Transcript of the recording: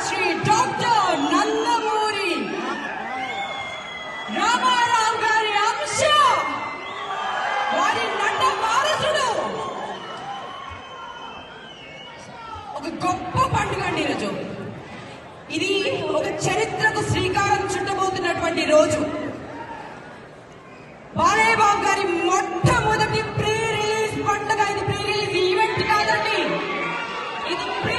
Shri doctor Nandamuri Ramarao గారి అంశ వారి నట వారసుడు ఒక గొప్ప పండుగ అండి ఈరోజు. ఇది ఒక చరిత్రకు శ్రీకారం చుట్టబోతున్నటువంటి రోజు. బాలయ్య బాబు గారి మొట్టమొదటి ప్రీ రిలీజ్ పండుగ. ఇది ప్రీ రిలీజ్ ఈవెంట్ కాదండి, ఇది ప్రీ